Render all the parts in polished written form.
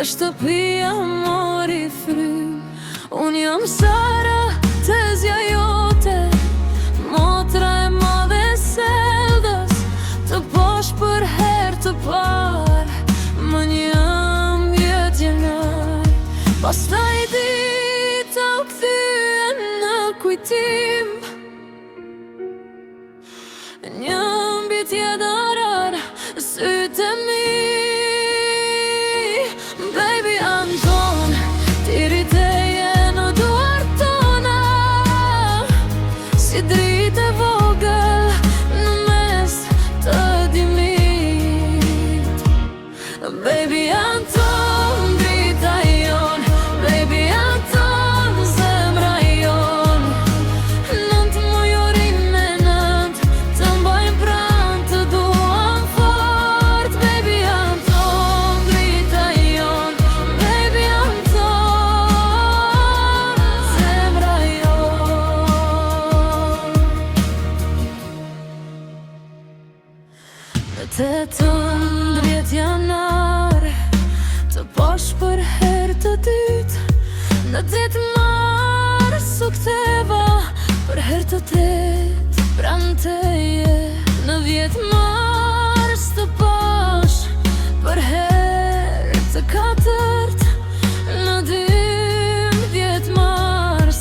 dhe shtëpia mori frym. Unë jam Sara, tezja jote, motra e madhe e Seldës, të posh për her të par, më njëm vjet janar. Pastaj dita u kthyen në kujtim, një mbi tjetër sytë e mi. Baby Anton, ti rriteje në duart tona, si dritë e vogël në mes të dimrit. Baby Anton, drita jon, baby Anton, zemra jon. Nëntë mujorin e nëntë, të mbajnë pranë, të duam fort. Baby Anton, drita jon, baby Anton, zemra jon. Në 18 janar, të posh për her të dytë, në 8 mars u ktheva për her të tretë pranë teje. Në 10 mars të posh për her të katërt, në 12 mars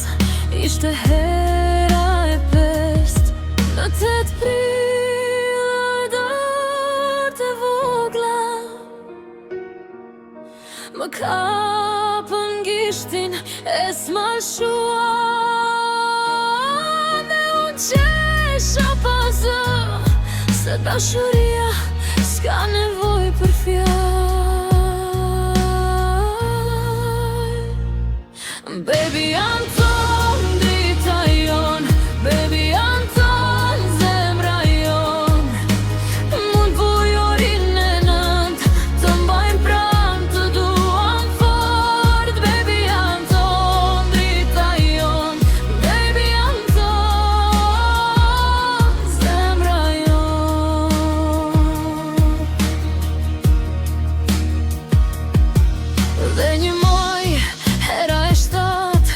ishte hera e pestë. Në 8 prill dorët e vogla më kapën gishtin e smalshuan, dhe unë qesha pa zë, se dashuria s'ka nevoj për fjall. Baby Anton, drita jon, baby Anton, zemra jon. Mund bujorin e nëntë, të mbajnë pranë, të duam fort. Baby Anton, drita jon, baby Anton, zemra jon. Dhe një moj, hera e 7,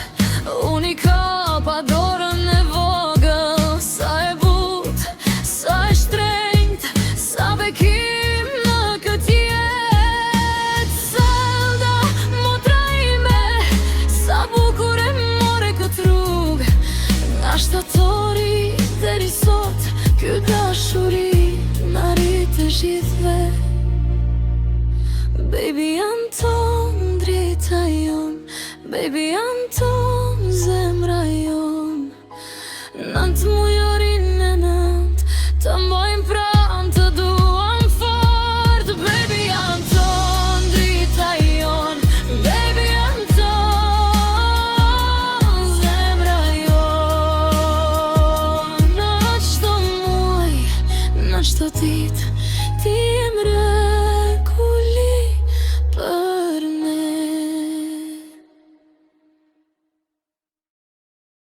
unë i kapa dorën e vogël. Sa e but, sa e shtrenjt, sa bekim në këtë jetë. Selda, motra ime, sa bukur e more këtë rrugë. Nga shtatori deri sot, ky dashuri na rrit të gjithve. Baby Anton, drita jon, baby Anton, zemra jon. Nëntë mujorin e nëntë, të mbajnë pranë, të duam fort. Baby Anton, drita jon, baby Anton, zemra jon. Në çdo muaj, në çdo ditë, ti je mrë